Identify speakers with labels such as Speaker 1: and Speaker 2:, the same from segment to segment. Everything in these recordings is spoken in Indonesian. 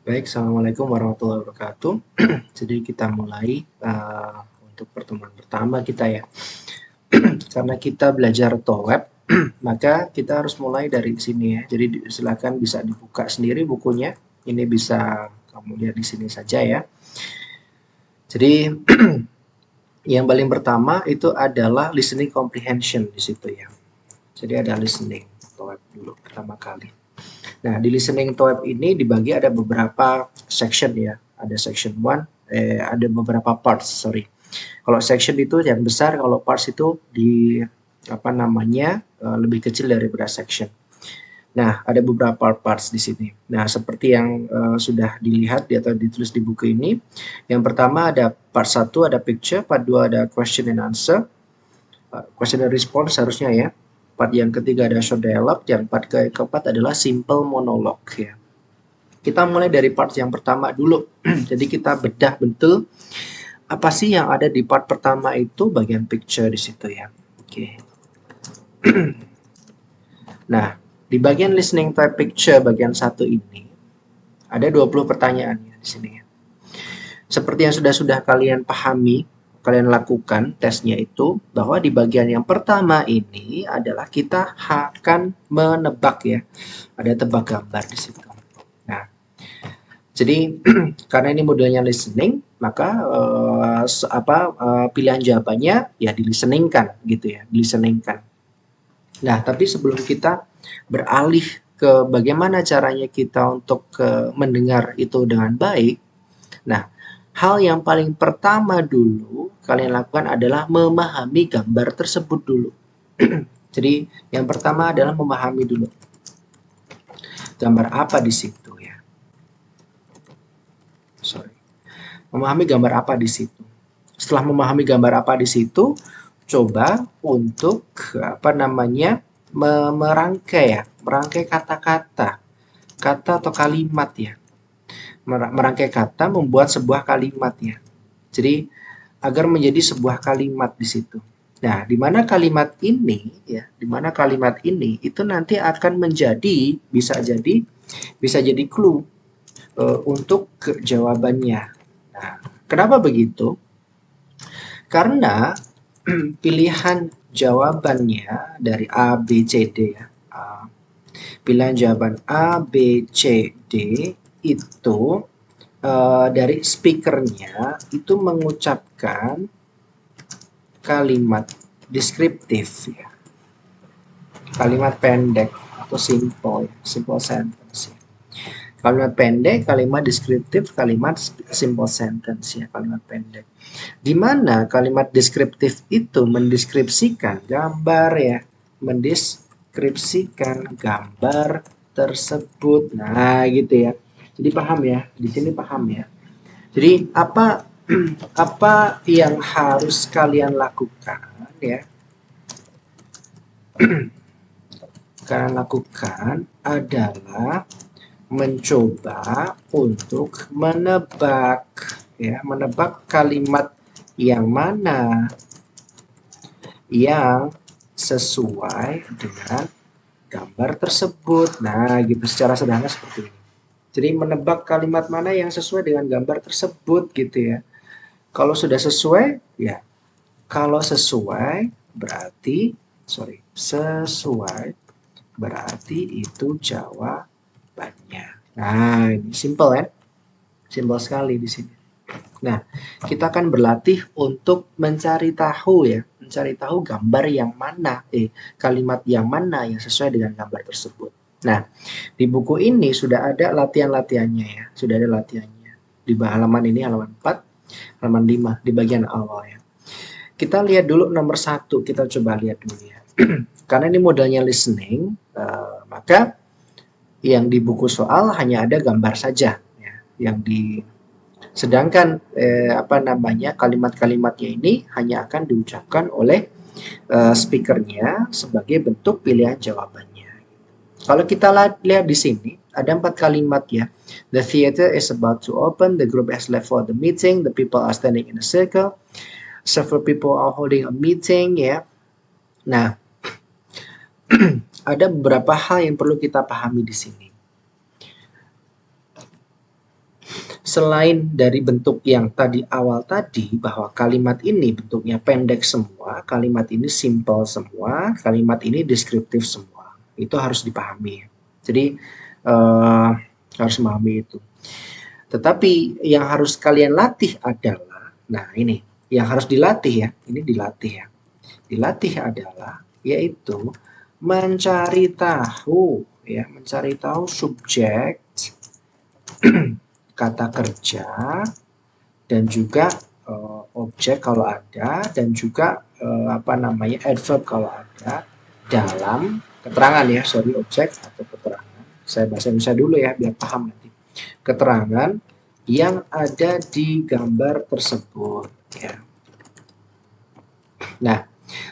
Speaker 1: Baik, Assalamualaikum warahmatullahi wabarakatuh. Jadi kita mulai untuk pertemuan pertama kita ya. Karena kita belajar TOEP, maka kita harus mulai dari sini ya. Jadi silakan bisa dibuka sendiri bukunya. Ini bisa kamu lihat di sini saja ya. Jadi yang paling pertama itu adalah listening comprehension di situ ya. Jadi ada listening TOEP dulu pertama kali. Nah, di listening TOEP ini dibagi ada beberapa section ya. Ada section 1, ada beberapa parts, sorry. Kalau section itu yang besar, kalau parts itu di lebih kecil daripada section. Nah, ada beberapa parts di sini. Nah, seperti yang sudah dilihat atau ditulis di buku ini, yang pertama ada part 1 ada picture, part 2 ada question and answer, question and response harusnya ya. Part yang ketiga ada short dialogue, yang part keempat adalah simple monologue ya. Kita mulai dari part yang pertama dulu. Jadi kita bedah betul apa sih yang ada di part pertama itu bagian picture di situ ya. Oke. Nah, di bagian listening type picture bagian 1 ini ada 20 pertanyaan ya di sini ya. Seperti yang sudah kalian pahami, kalian lakukan tesnya itu bahwa di bagian yang pertama ini adalah kita akan menebak ya. Ada tebak gambar di situ. Nah, jadi karena ini modelnya listening, maka pilihan jawabannya ya dilisteningkan gitu ya, dilisteningkan. Nah, tapi sebelum kita beralih ke bagaimana caranya kita untuk mendengar itu dengan baik, nah, hal yang paling pertama dulu kalian lakukan adalah memahami gambar tersebut dulu. Jadi, yang pertama adalah memahami dulu gambar apa di situ ya. Sorry. Memahami gambar apa di situ. Setelah memahami gambar apa di situ, coba untuk merangkai kata-kata, kata atau kalimat ya. Merangkai kata membuat sebuah kalimat ya. Jadi agar menjadi sebuah kalimat di situ. Nah, di mana kalimat ini ya, di mana kalimat ini itu nanti akan menjadi bisa jadi clue untuk jawabannya. Nah, kenapa begitu? Karena pilihan jawabannya dari A, B, C, D ya. Pilihan jawaban A, B, C, D itu dari speakernya itu mengucapkan kalimat deskriptif ya. Kalimat pendek atau simple sentence ya. Kalimat pendek, kalimat deskriptif, kalimat simple sentence ya, kalimat pendek. Di mana kalimat deskriptif itu mendeskripsikan gambar ya, mendeskripsikan gambar tersebut. Nah, gitu ya. Jadi paham ya, di sini paham ya. Jadi apa apa yang harus kalian lakukan ya? Kalian lakukan adalah mencoba untuk menebak ya, menebak kalimat yang mana yang sesuai dengan gambar tersebut. Nah, gitu secara sederhana seperti ini. Jadi menebak kalimat mana yang sesuai dengan gambar tersebut gitu ya. Kalau sudah sesuai, ya. Kalau sesuai berarti sesuai berarti itu jawabannya. Nah, ini simple ya. Simple sekali di sini. Nah, kita akan berlatih untuk mencari tahu ya, mencari tahu gambar yang mana, kalimat yang mana yang sesuai dengan gambar tersebut. Nah, di buku ini sudah ada latihan-latihannya ya, sudah ada latihannya. Di halaman ini, halaman 4, halaman 5, di bagian awal ya. Kita lihat dulu nomor 1, kita coba lihat dulu ya. Karena ini modelnya listening, maka yang di buku soal hanya ada gambar saja ya, yang di sedangkan kalimat-kalimatnya ini hanya akan diucapkan oleh speakernya sebagai bentuk pilihan jawabannya. Kalau kita lihat di sini ada 4 kalimat ya. The theater is about to open. The group has left for the meeting. The people are standing in a circle. Several people are holding a meeting ya. Nah, ada beberapa hal yang perlu kita pahami di sini. selain dari bentuk yang tadi awal tadi, bahwa kalimat ini bentuknya pendek semua, kalimat ini simple semua, kalimat ini deskriptif semua. Itu harus dipahami. Jadi harus memahami itu. Tetapi yang harus kalian latih adalah, nah ini, yang harus dilatih ya, ini dilatih ya. Dilatih adalah, yaitu mencari tahu, ya, mencari tahu subjek, kata kerja, dan juga objek kalau ada, dan juga adverb kalau ada dalam keterangan ya, objek atau keterangan. Saya bahasa Indonesia dulu ya biar paham nanti. Keterangan yang ada di gambar tersebut ya. Nah,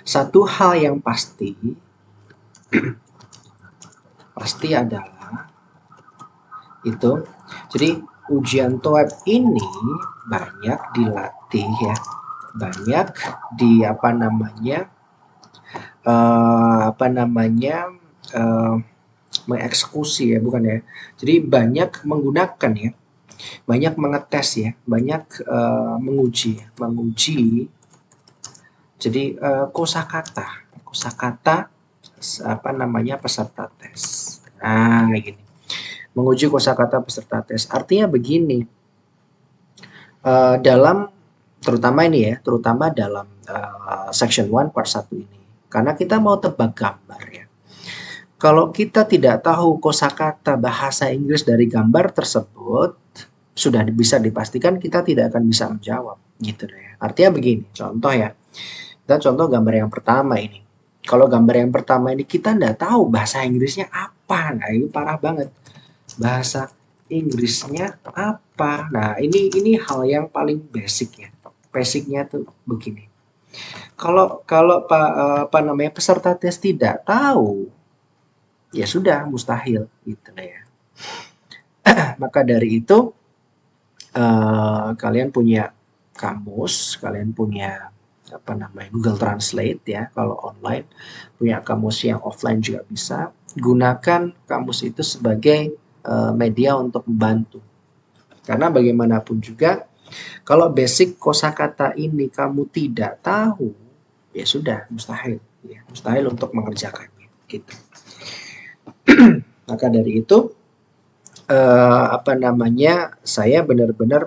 Speaker 1: satu hal yang pasti adalah itu. Jadi ujian TOEFL ini banyak dilatih ya, banyak di mengeksekusi ya, bukan ya. Jadi banyak menggunakan ya, banyak mengetes ya, banyak menguji. Jadi kosakata peserta tes. Nah, gini. Menguji kosakata peserta tes. Artinya begini. Terutama dalam section 1 part 1 ini. Karena kita mau tebak gambar ya. Kalau kita tidak tahu kosakata bahasa Inggris dari gambar tersebut, sudah bisa dipastikan kita tidak akan bisa menjawab, gitu ya. Artinya begini, contoh ya. Kita contoh gambar yang pertama ini. Kalau gambar yang pertama ini kita tidak tahu bahasa Inggrisnya apa, nah ini parah banget. Bahasa Inggrisnya apa? Nah, ini hal yang paling basic ya. Basicnya tuh begini. Kalau peserta tes tidak tahu, ya sudah mustahil gitu ya. Maka dari itu kalian punya kamus, kalian punya Google Translate ya kalau online, punya kamus yang offline juga bisa. Gunakan kamus itu sebagai media untuk membantu. Karena bagaimanapun juga kalau basic kosakata ini kamu tidak tahu, ya sudah mustahil ya, mustahil untuk mengerjakannya gitu. Maka dari itu saya benar-benar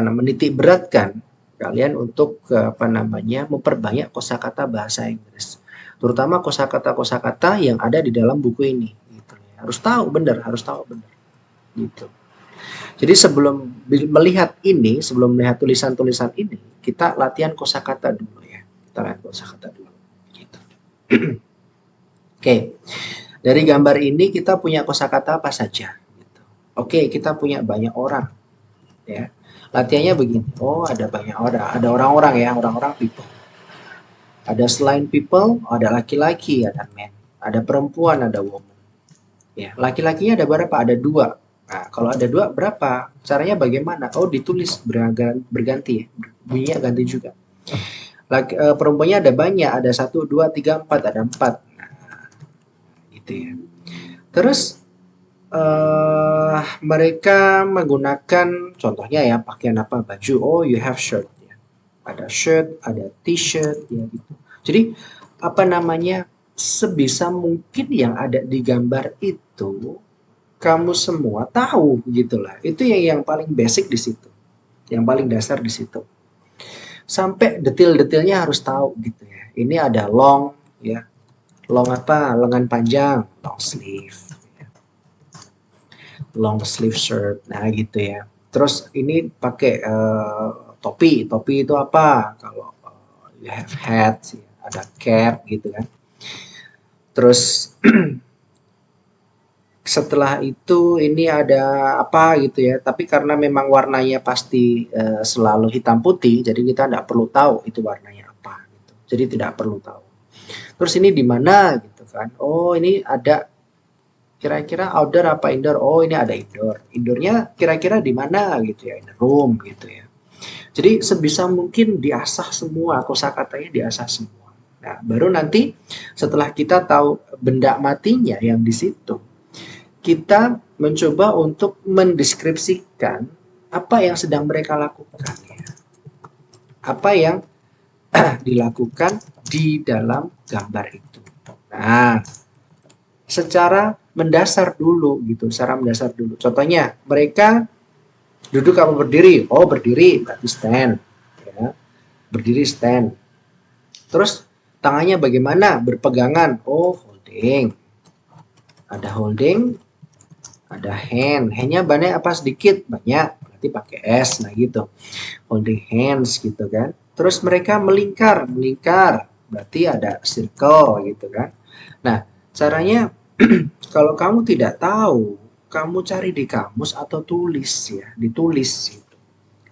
Speaker 1: menitik beratkan kalian untuk memperbanyak kosakata bahasa Inggris, terutama kosakata yang ada di dalam buku ini gitu ya. Harus tahu benar gitu. Jadi sebelum melihat tulisan-tulisan ini, kita latihan kosakata dulu ya. Gitu. Oke. Dari gambar ini kita punya kosakata apa saja gitu. Oke, kita punya banyak orang ya. Latihannya begini. Oh, ada banyak orang, ada orang-orang ya, orang-orang people. Ada selain people, ada laki-laki, ada men, ada perempuan, ada woman. Ya, laki-lakinya ada berapa? Ada 2. Nah, kalau ada 2 berapa? Caranya bagaimana? Oh, ditulis berganti ya. Bunyinya ganti juga. Perempuannya ada banyak, ada 1, 2, 3, 4, ada 4. Nah, gitu ya. Terus mereka menggunakan contohnya ya pakaian apa, baju. Oh, you have shirt ya. Ada shirt, ada t-shirt ya gitu. Jadi sebisa mungkin yang ada di gambar itu kamu semua tahu gitulah. Itu yang paling basic di situ. Yang paling dasar di situ. Sampai detail-detailnya harus tahu gitu ya. Ini ada long ya. Long apa? Lengan panjang, long sleeve. Long sleeve shirt, nah gitu ya. Terus ini pakai topi itu apa? Kalau you have hat, ada cap gitu kan. Terus setelah itu ini ada apa gitu ya. Tapi karena memang warnanya pasti selalu hitam putih, jadi kita tidak perlu tahu itu warnanya apa. Gitu. Jadi tidak perlu tahu. Terus ini di mana gitu kan? Oh ini ada. Kira-kira outdoor apa indoor? Oh, ini ada indoor. Indoornya kira-kira di mana gitu ya? In the room gitu ya. Jadi sebisa mungkin diasah semua, kosakatanya diasah semua. Nah, baru nanti setelah kita tahu benda matinya yang di situ, kita mencoba untuk mendeskripsikan apa yang sedang mereka lakukan, ya. Apa yang dilakukan di dalam gambar itu. Nah, secara mendasar dulu gitu, secara mendasar dulu. Contohnya, mereka duduk apa berdiri? Oh, berdiri berarti stand, ya. Berdiri stand. Terus tangannya bagaimana? Berpegangan. Oh, holding. Ada holding, ada hand. Handnya banyak apa sedikit? Banyak. Berarti pakai S. Nah gitu. Holding hands gitu kan. Terus mereka melingkar. Melingkar. Berarti ada circle gitu kan. Nah, caranya kalau kamu tidak tahu, kamu cari di kamus atau tulis ya. Ditulis gitu.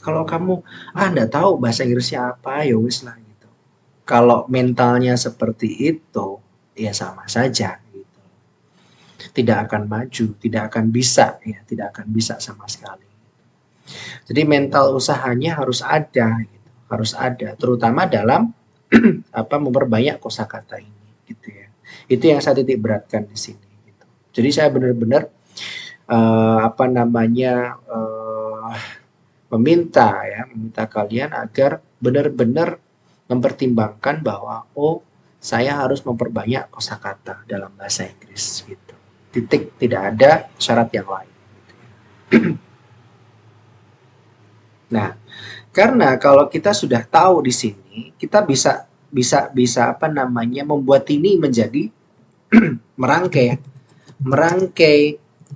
Speaker 1: Kalau kamu, enggak tahu bahasa Inggrisnya apa, ya wis lah gitu. Kalau mentalnya seperti itu, ya sama saja gitu. Tidak akan maju, tidak akan bisa ya, tidak akan bisa sama sekali. Jadi mental usahanya harus ada gitu. Harus ada, terutama dalam memperbanyak kosakata ini gitu ya. Itu yang saya titik beratkan di sini gitu. Jadi saya benar-benar meminta kalian agar benar-benar mempertimbangkan bahwa saya harus memperbanyak kosakata dalam bahasa Inggris gitu. Titik, tidak ada syarat yang lain. Nah, karena kalau kita sudah tahu di sini, kita bisa membuat ini menjadi merangkai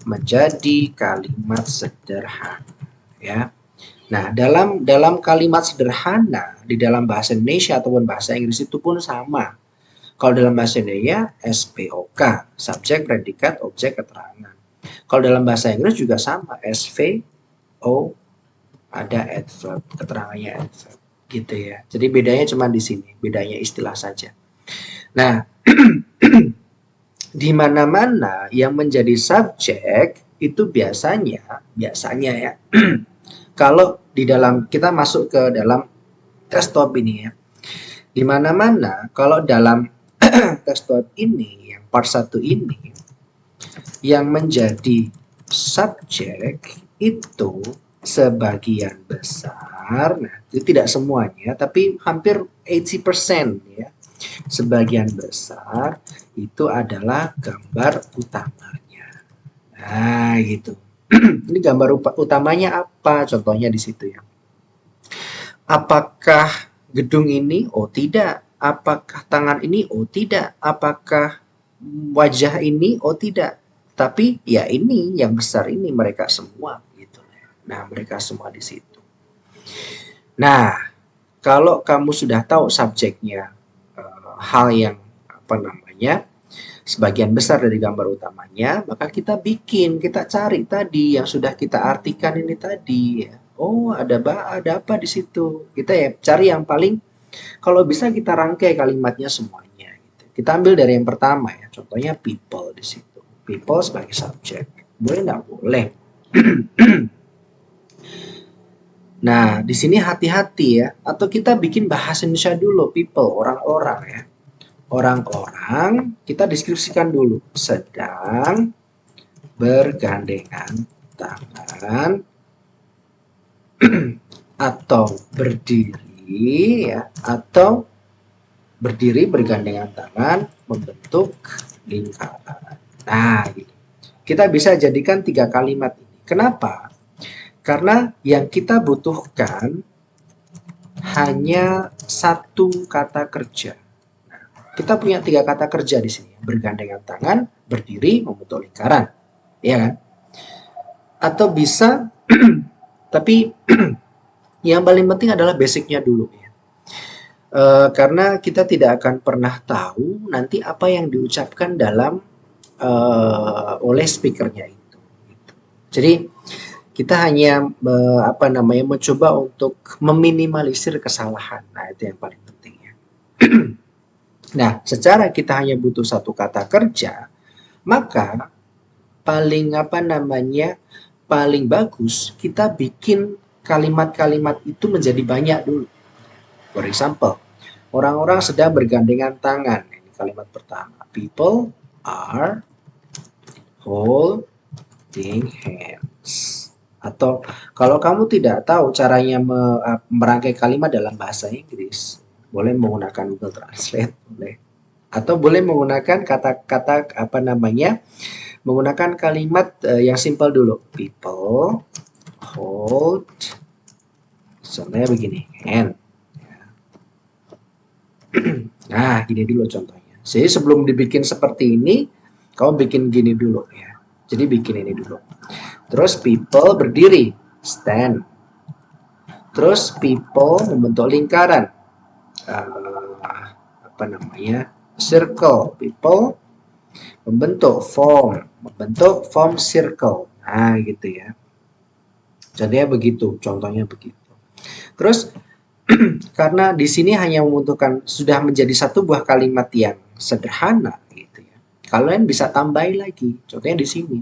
Speaker 1: menjadi kalimat sederhana, ya. Nah, dalam kalimat sederhana di dalam bahasa Indonesia ataupun bahasa Inggris itu pun sama. Kalau dalam bahasa Indonesia SPOK, subjek, predikat, objek, keterangan. Kalau dalam bahasa Inggris juga sama, SVO, ada adverb, keterangannya adverb, gitu ya. Jadi bedanya cuma di sini, bedanya istilah saja. Nah, di mana-mana yang menjadi subjek itu biasanya ya. Kalau di dalam kita masuk ke dalam desktop ini ya. Di mana-mana kalau dalam desktop ini yang part 1 ini yang menjadi subjek itu sebagian besar, nah itu tidak semuanya, tapi hampir 80% ya. Sebagian besar itu adalah gambar utamanya. Nah, gitu. Ini gambar utamanya apa? Contohnya di situ ya. Apakah gedung ini? Oh, tidak. Apakah tangan ini? Oh, tidak. Apakah wajah ini? Oh, tidak. Tapi ya ini yang besar ini mereka semua gitu. Nah, mereka semua di situ. Nah, kalau kamu sudah tahu subjeknya, hal yang sebagian besar dari gambar utamanya, maka kita cari tadi yang sudah kita artikan ini tadi ya. Oh, ada apa di situ. Kita ya cari yang paling, kalau bisa kita rangkai kalimatnya semuanya gitu. Kita ambil dari yang pertama ya. Contohnya people di situ. People sebagai subjek. Boleh nggak? Boleh. Nah, di sini hati-hati ya. Atau kita bikin bahasa Indonesia dulu, people, orang-orang ya. Orang-orang, kita deskripsikan dulu. Sedang bergandengan tangan atau berdiri ya, atau berdiri bergandengan tangan membentuk lingkaran. Nah, gitu. Kita bisa jadikan 3 kalimat ini. Kenapa? Karena yang kita butuhkan hanya 1 kata kerja. Nah, kita punya 3 kata kerja di sini. Bergandengan tangan, berdiri, membentuk lingkaran. Ya kan? Atau bisa, tapi yang paling penting adalah basicnya dulu ya. Karena kita tidak akan pernah tahu nanti apa yang diucapkan dalam oleh speakernya itu. Jadi kita hanya mencoba untuk meminimalisir kesalahan. Nah, itu yang paling penting ya. Nah, secara kita hanya butuh 1 kata kerja, maka paling bagus kita bikin kalimat-kalimat itu menjadi banyak dulu. For example, orang-orang sedang bergandengan tangan. Ini kalimat pertama. People are holding hands. Atau kalau kamu tidak tahu caranya merangkai kalimat dalam bahasa Inggris, boleh menggunakan Google Translate, boleh. Atau boleh menggunakan kata-kata apa namanya? Menggunakan kalimat yang simpel dulu. People hold, contohnya begini, hand. Nah, gini dulu contohnya. Jadi sebelum dibikin seperti ini, kamu bikin gini dulu ya. Jadi bikin ini dulu. Terus people berdiri, stand. Terus people membentuk lingkaran, apa namanya, circle. People membentuk form circle. Nah, gitu ya. Contohnya begitu. Terus karena di sini hanya membutuhkan sudah menjadi satu buah kalimat yang sederhana gitu ya. Kalian bisa tambahin lagi. Contohnya di sini.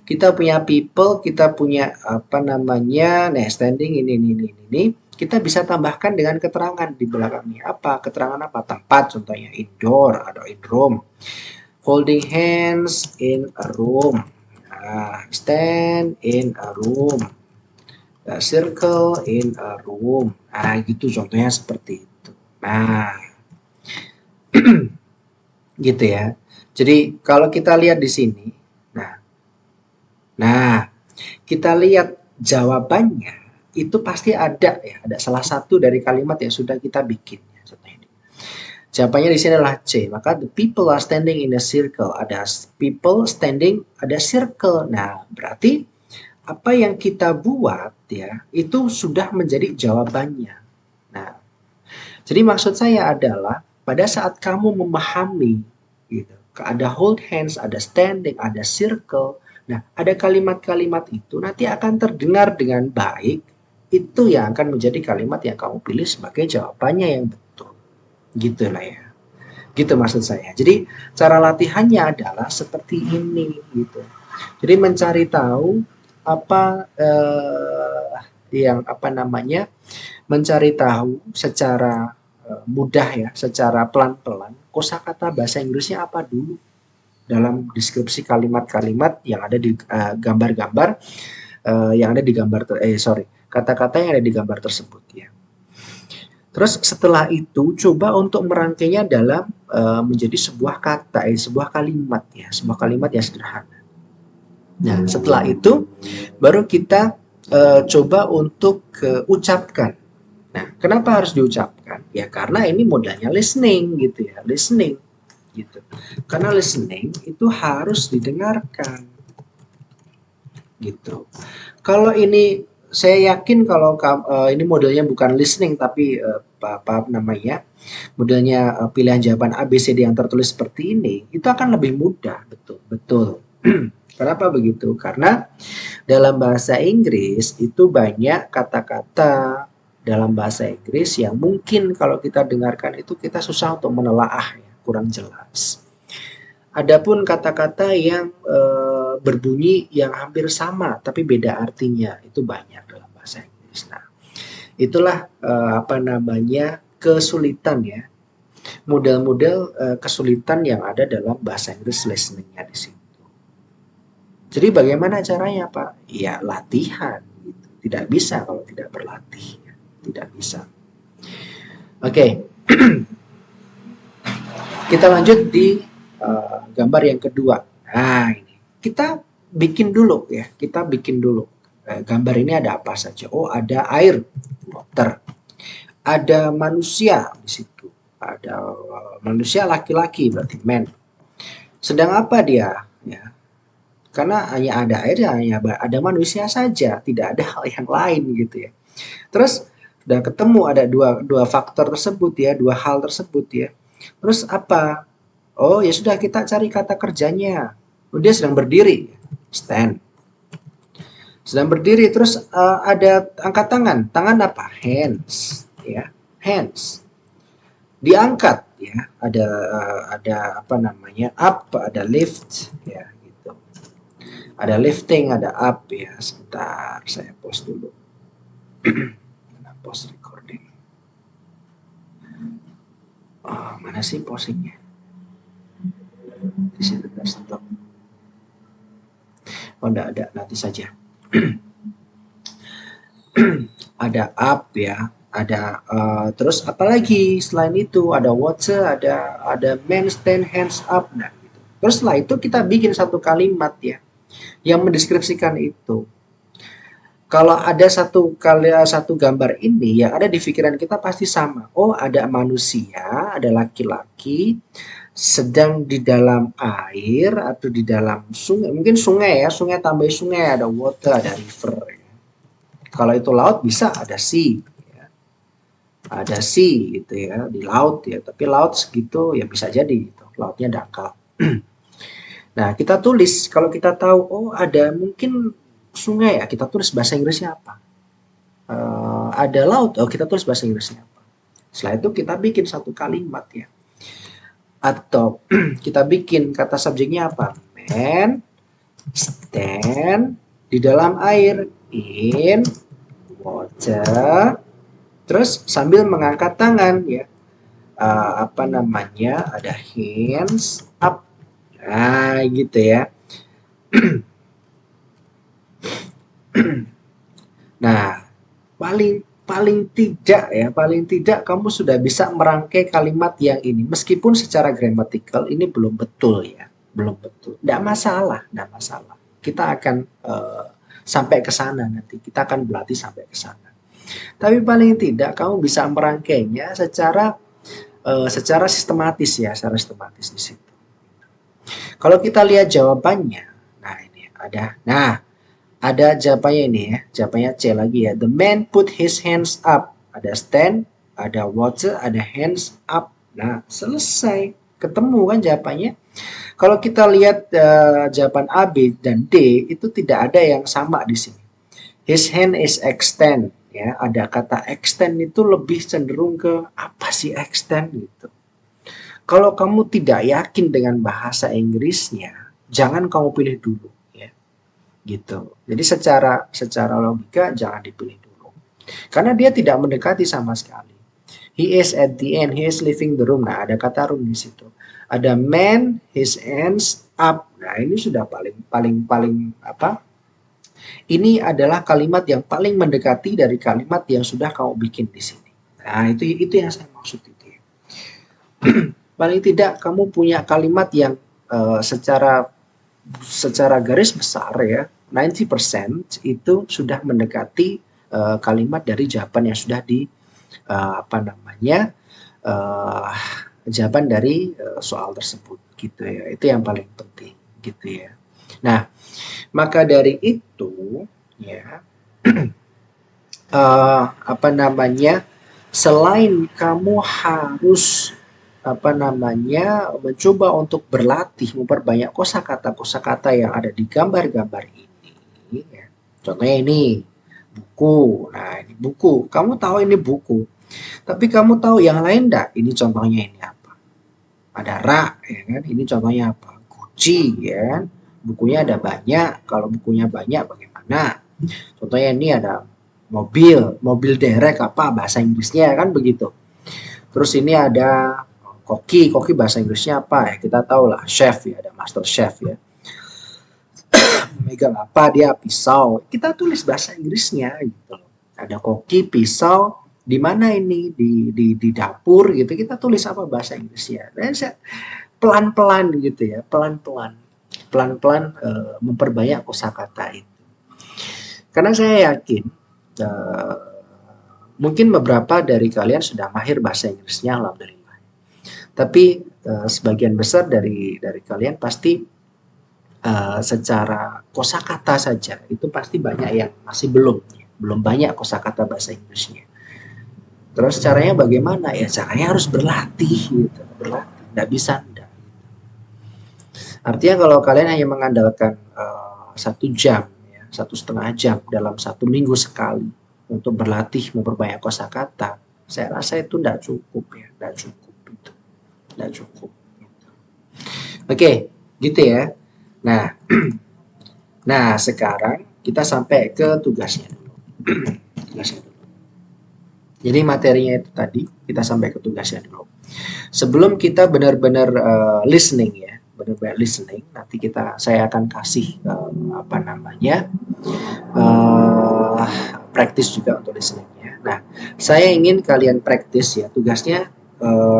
Speaker 1: Kita punya people, kita punya apa namanya, nah standing ini. Kita bisa tambahkan dengan keterangan di belakangnya. Apa? Keterangan apa? Tempat contohnya indoor atau in room. Holding hands in a room. Nah, stand in a room. Circle in a room. Nah, gitu contohnya seperti itu. Nah, gitu ya. Jadi kalau kita lihat di sini, nah, kita lihat jawabannya itu pasti ada ya, ada salah satu dari kalimat yang sudah kita bikin. Jawabannya di sini adalah C. Maka the people are standing in a circle. Ada people standing, ada circle. Nah, berarti apa yang kita buat ya itu sudah menjadi jawabannya. Nah, jadi maksud saya adalah pada saat kamu memahami gitu, ada hold hands, ada standing, ada circle. Nah, ada kalimat-kalimat itu nanti akan terdengar dengan baik. Itu yang akan menjadi kalimat yang kamu pilih sebagai jawabannya yang betul. Gitu lah ya. Gitu maksud saya. Jadi cara latihannya adalah seperti ini gitu. Jadi mencari tahu apa yang apa namanya, mencari tahu secara mudah ya, secara pelan-pelan kosakata bahasa Inggrisnya apa dulu dalam deskripsi kalimat-kalimat yang ada di gambar-gambar yang ada di gambar kata-kata yang ada di gambar tersebut ya. Terus setelah itu coba untuk merangkainya dalam menjadi sebuah kata, sebuah kalimat ya, sebuah kalimat yang sederhana. Nah, setelah itu baru kita coba untuk ucapkan. Nah, kenapa harus diucapkan? Ya karena ini modalnya listening gitu ya, listening gitu. Karena listening itu harus didengarkan gitu. Kalau ini saya yakin kalau ini modelnya bukan listening tapi apa namanya, modelnya pilihan jawaban A, B, C, D yang tertulis seperti ini, itu akan lebih mudah, betul. Kenapa begitu? Karena dalam bahasa Inggris itu banyak kata-kata dalam bahasa Inggris yang mungkin kalau kita dengarkan itu kita susah untuk menelaah, ya, kurang jelas. Adapun kata-kata yang berbunyi yang hampir sama tapi beda artinya itu banyak dalam bahasa Inggris. Nah, itulah apa namanya kesulitan ya, model-model kesulitan yang ada dalam bahasa Inggris listeningnya di situ. Jadi bagaimana caranya Pak? Ya latihan. Gitu. Tidak bisa kalau tidak berlatih, tidak bisa. Oke, kita lanjut di gambar yang kedua. Nah ini kita bikin dulu ya, kita bikin dulu. Gambar ini ada apa saja? Oh ada air, water. Ada manusia di situ. Ada manusia laki-laki berarti man. Sedang apa dia? Ya, karena hanya ada air, hanya ada manusia saja, tidak ada hal yang lain gitu ya. Terus sudah ketemu ada dua faktor tersebut ya, dua hal tersebut ya. Terus apa? Oh ya sudah kita cari kata kerjanya. Oh, dia sedang berdiri, stand. Sedang berdiri terus ada angkat tangan. Tangan apa? Hands, ya, hands. Diangkat ya, ada apa namanya? Up, ada lift ya gitu. Ada lifting, ada up ya. Sebentar, saya pause dulu. Pause recording. Oh, mana sih posingnya? Di situ stop. Oh, enggak ada, nanti saja. Ada up ya, ada terus apalagi selain itu ada water, ada man stand hands up. Nah, gitu. Terus setelah itu kita bikin satu kalimat ya yang mendeskripsikan itu. Kalau ada satu gambar ini yang ada di pikiran kita pasti sama. Oh, ada manusia, ada laki-laki sedang di dalam air atau di dalam sungai. Mungkin sungai ya, sungai tambah sungai, ada water, ada river. Kalau itu laut bisa ada sea. Ya. Ada sea gitu ya, di laut ya. Tapi laut segitu ya bisa jadi gitu. Lautnya dangkal. Nah, kita tulis kalau kita tahu oh ada mungkin sungai ya, kita tulis bahasa Inggrisnya apa. Ada laut, oh kita tulis bahasa Inggrisnya apa. Setelah itu kita bikin satu kalimat ya. Atau kita bikin kata subjeknya apa? Man stand di dalam air in water. Terus sambil mengangkat tangan ya. Apa namanya? Ada hands up. Nah, gitu ya. Nah, paling tidak kamu sudah bisa merangkai kalimat yang ini. Meskipun secara gramatikal ini belum betul ya, belum betul. Tidak masalah, tidak masalah. Kita akan sampai ke sana nanti. Kita akan berlatih sampai ke sana. Tapi paling tidak kamu bisa merangkainya secara sistematis ya, secara sistematis di situ. Kalau kita lihat jawabannya, nah ini ada jawabannya ini ya, jawabannya C lagi ya. The man put his hands up. Ada stand, ada water, ada hands up. Nah, selesai. Ketemu kan jawabannya. Kalau kita lihat jawaban A, B, dan D, itu tidak ada yang sama di sini. His hand is extend. Ya, ada kata extend itu lebih cenderung ke apa sih extend gitu. Kalau kamu tidak yakin dengan bahasa Inggrisnya, jangan kamu pilih dulu ya. Gitu. Jadi secara logika jangan dipilih dulu. Karena dia tidak mendekati sama sekali. He is at the end, he is leaving the room. Nah, ada kata room di situ. Ada man, his hands up. Nah, ini sudah paling apa? Ini adalah kalimat yang paling mendekati dari kalimat yang sudah kamu bikin di sini. Nah, itu yang saya maksud itu. Paling tidak kamu punya kalimat yang secara garis besar ya 90% itu sudah mendekati kalimat dari jawaban yang sudah jawaban dari soal tersebut gitu ya. Itu yang paling penting gitu ya. Nah, maka dari itu ya selain kamu harus mencoba untuk berlatih memperbanyak kosakata yang ada di gambar-gambar ini ya. Contohnya ini buku. Nah, ini buku. Kamu tahu ini buku. Tapi kamu tahu yang lain enggak? Ini contohnya ini apa? Ada rak ya kan? Ini contohnya apa? Guci ya kan? Bukunya ada banyak. Kalau bukunya banyak bagaimana? Contohnya ini ada mobil derek apa bahasa Inggrisnya kan begitu. Terus ini ada koki bahasa Inggrisnya apa ya? Kita tahu lah, chef ya, ada master chef ya. Megang apa dia? Pisau. Kita tulis bahasa Inggrisnya gitu loh. Ada koki, pisau, di mana ini? Di dapur gitu. Kita tulis apa bahasa Inggrisnya. Dan pelan-pelan gitu ya, pelan-pelan memperbanyak kosakata itu. Karena saya yakin mungkin beberapa dari kalian sudah mahir bahasa Inggrisnya, alhamdulillah. Tapi sebagian besar dari kalian pasti secara kosakata saja itu pasti banyak yang masih belum banyak kosakata bahasa Inggrisnya. Terus caranya bagaimana ya? Caranya harus berlatih gitu, berlatih. Nggak bisa enggak. Artinya kalau kalian hanya mengandalkan 1 jam, ya, 1,5 jam dalam 1 minggu sekali untuk berlatih memperbanyak kosakata, saya rasa itu nggak cukup ya, nggak cukup. Tidak cukup. Oke, gitu ya. Nah, sekarang kita sampai ke tugasnya dulu. Jadi materinya itu tadi, kita sampai ke tugasnya dulu. Sebelum kita benar-benar listening ya, benar-benar listening. Nanti saya akan kasih praktis juga untuk listeningnya. Nah, saya ingin kalian praktis ya, tugasnya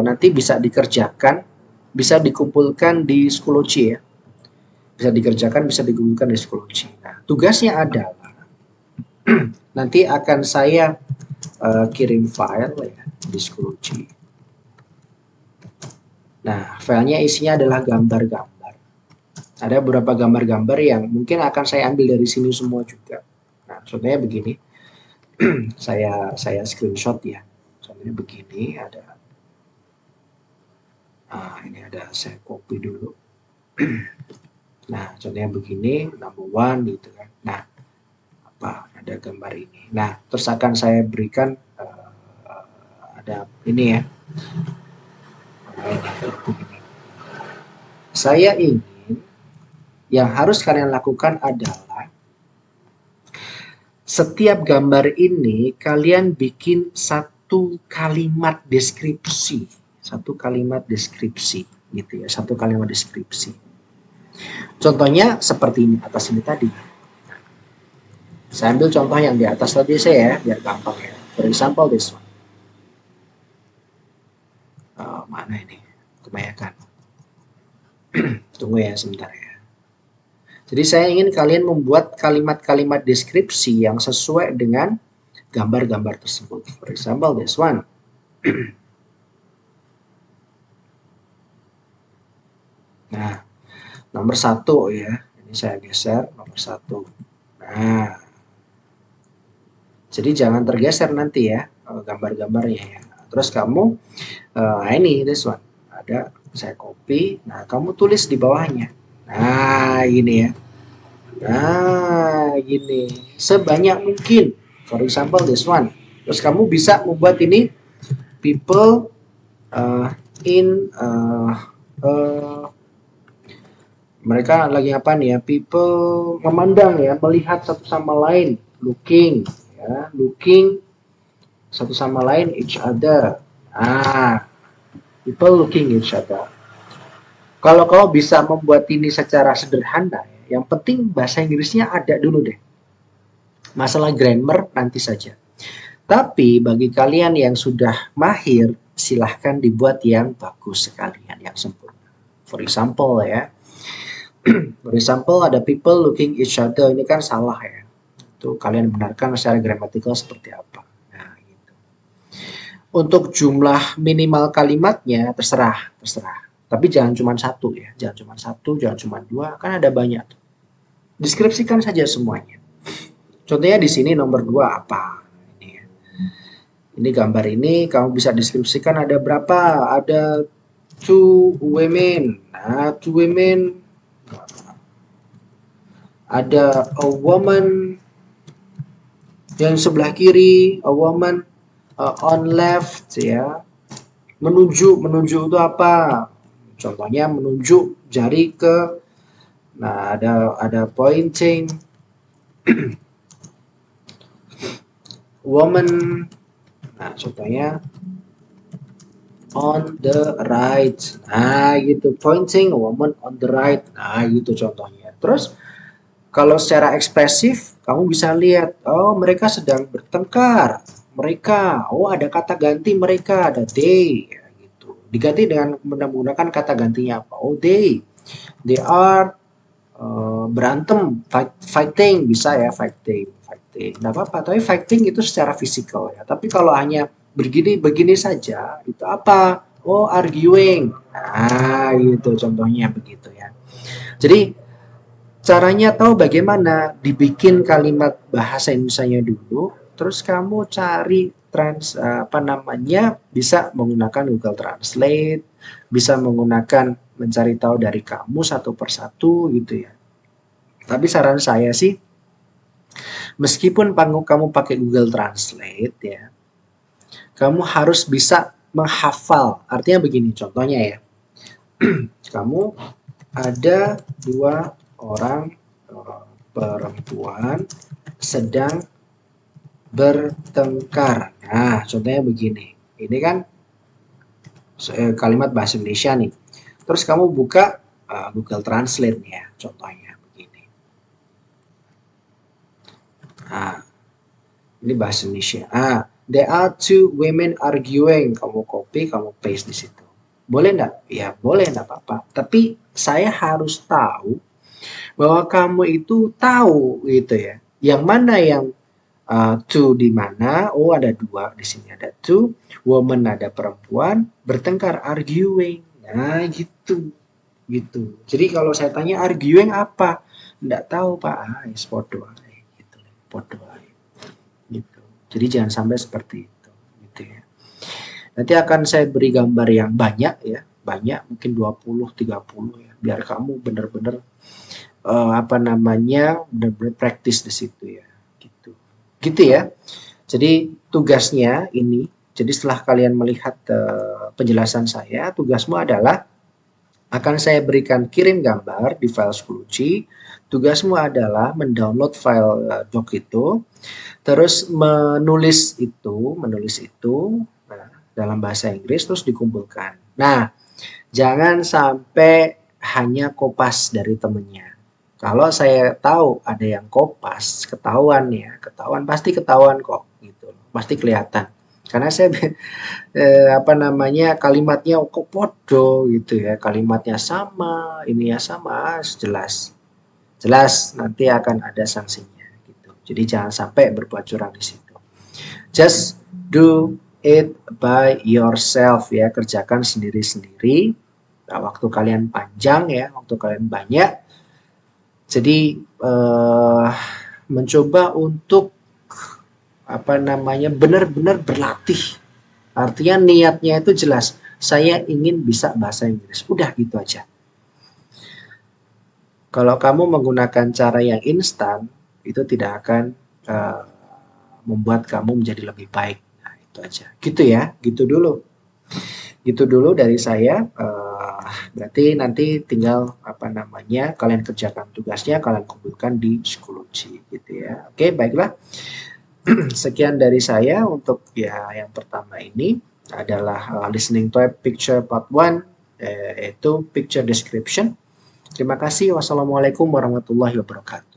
Speaker 1: nanti bisa dikerjakan, bisa dikumpulkan di Schoology ya. Bisa dikerjakan, bisa dikumpulkan di Schoology. Nah, tugasnya adalah nanti akan saya kirim file ya di Schoology. Nah, filenya isinya adalah gambar-gambar. Ada beberapa gambar-gambar yang mungkin akan saya ambil dari sini semua juga. Nah, contohnya begini. saya screenshot ya. Contohnya begini, ini ada, saya copy dulu. Nah, contohnya begini, number one gitu kan. Nah, ada gambar ini. Nah, terus akan saya berikan ada ini ya. Saya ingin yang harus kalian lakukan adalah setiap gambar ini kalian bikin satu kalimat deskripsi gitu ya, satu kalimat deskripsi. Contohnya seperti ini atas ini tadi. Saya ambil contoh yang di atas tadi saya ya, biar gampang ya. For example this one. Mana ini? Kebanyakan. Tunggu ya sebentar ya. Jadi saya ingin kalian membuat kalimat-kalimat deskripsi yang sesuai dengan gambar-gambar tersebut. For example, this one. Nah, nomor 1 ya. Ini saya geser nomor 1. Nah, jadi jangan tergeser nanti ya gambar-gambarnya ya. Terus kamu, ini this one. Ada, saya copy. Nah, kamu tulis di bawahnya. Nah, gini ya. Nah, gini. Sebanyak mungkin. For example, this one. Terus kamu bisa membuat ini people mereka lagi apa nih ya? People memandang ya, melihat satu sama lain, looking ya, looking satu sama lain each other. People looking each other. Kalau kau bisa membuat ini secara sederhana, yang penting bahasa Inggrisnya ada dulu deh. Masalah grammar nanti saja. Tapi bagi kalian yang sudah mahir, silahkan dibuat yang bagus sekalian, yang sempurna. For example ya. For example ada people looking each other, ini kan salah ya. Itu kalian benarkan secara gramatikal seperti apa. Nah, gitu. Untuk jumlah minimal kalimatnya terserah. Tapi jangan cuma satu ya, jangan cuma 2, kan ada banyak. Deskripsikan saja semuanya. Contohnya di sini nomor 2 apa? Ini gambar ini kamu bisa deskripsikan ada berapa? Ada 2 women. Nah, 2 women. Ada a woman yang sebelah kiri, a woman on left ya. Menunjuk itu apa? Contohnya menunjuk jari ke, nah ada pointing, woman, nah contohnya on the right, nah gitu, pointing woman on the right, nah gitu contohnya. Terus kalau secara ekspresif kamu bisa lihat, oh mereka sedang bertengkar, ada kata ganti mereka, ada they. Diganti dengan menggunakan kata gantinya apa? Oh, they are berantem, fighting bisa ya, fighting. Nggak apa-apa, tapi fighting itu secara fisikal ya. Tapi kalau hanya begini saja, itu apa? Oh, arguing. Nah, gitu contohnya begitu ya. Jadi caranya tahu bagaimana dibikin kalimat bahasa Indonesianya dulu, terus kamu cari bisa menggunakan Google Translate, bisa menggunakan mencari tahu dari kamu satu persatu gitu ya. Tapi saran saya sih, meskipun kamu pakai Google Translate ya, kamu harus bisa menghafal. Artinya begini, contohnya ya, kamu ada 2 orang perempuan sedang bertengkar. Nah, contohnya begini. Ini kan kalimat bahasa Indonesia nih. Terus kamu buka Google Translate ya, contohnya begini. Ini bahasa Indonesia. There are two women arguing. Kamu copy, kamu paste di situ. Boleh enggak? Ya boleh, enggak apa-apa. Tapi saya harus tahu bahwa kamu itu tahu gitu ya. Yang mana yang two di mana? Oh, ada dua di sini, ada two. Woman ada perempuan, bertengkar, arguing. Nah, gitu. Gitu. Jadi kalau saya tanya arguing apa? Enggak tahu, Pak. Podo ae gitu. Podo ae. Gitu. Jadi jangan sampai seperti itu gitu ya. Nanti akan saya beri gambar yang banyak ya, banyak mungkin 20 30 ya, biar kamu benar-benar benar-benar praktis di situ ya. Gitu. Gitu ya. Jadi tugasnya ini, jadi setelah kalian melihat penjelasan saya, tugasmu adalah akan saya berikan kirim gambar di file 10G. Tugasmu adalah mendownload file doc itu, terus menulis itu dalam bahasa Inggris terus dikumpulkan. Nah, jangan sampai hanya kopas dari temennya. Kalau saya tahu ada yang kopas, ketahuan pasti ketahuan kok gitu. Pasti kelihatan. Karena saya kalimatnya kok podo gitu ya, kalimatnya sama, ininya sama, jelas. Jelas nanti akan ada sanksinya gitu. Jadi jangan sampai berbuat curang di situ. Just do it by yourself ya, kerjakan sendiri-sendiri. Nah, waktu kalian panjang ya, waktu kalian banyak. Jadi mencoba untuk benar-benar berlatih. Artinya niatnya itu jelas. Saya ingin bisa bahasa Inggris. Udah gitu aja. Kalau kamu menggunakan cara yang instan, itu tidak akan membuat kamu menjadi lebih baik. Nah, itu aja. Gitu ya, gitu dulu. Gitu dulu dari saya. Berarti nanti tinggal kalian kerjakan tugasnya, kalian kumpulkan di Schoology gitu ya. Oke, baiklah. Sekian dari saya untuk yang pertama ini adalah listening type picture part 1 yaitu picture description. Terima kasih. Wassalamualaikum warahmatullahi wabarakatuh.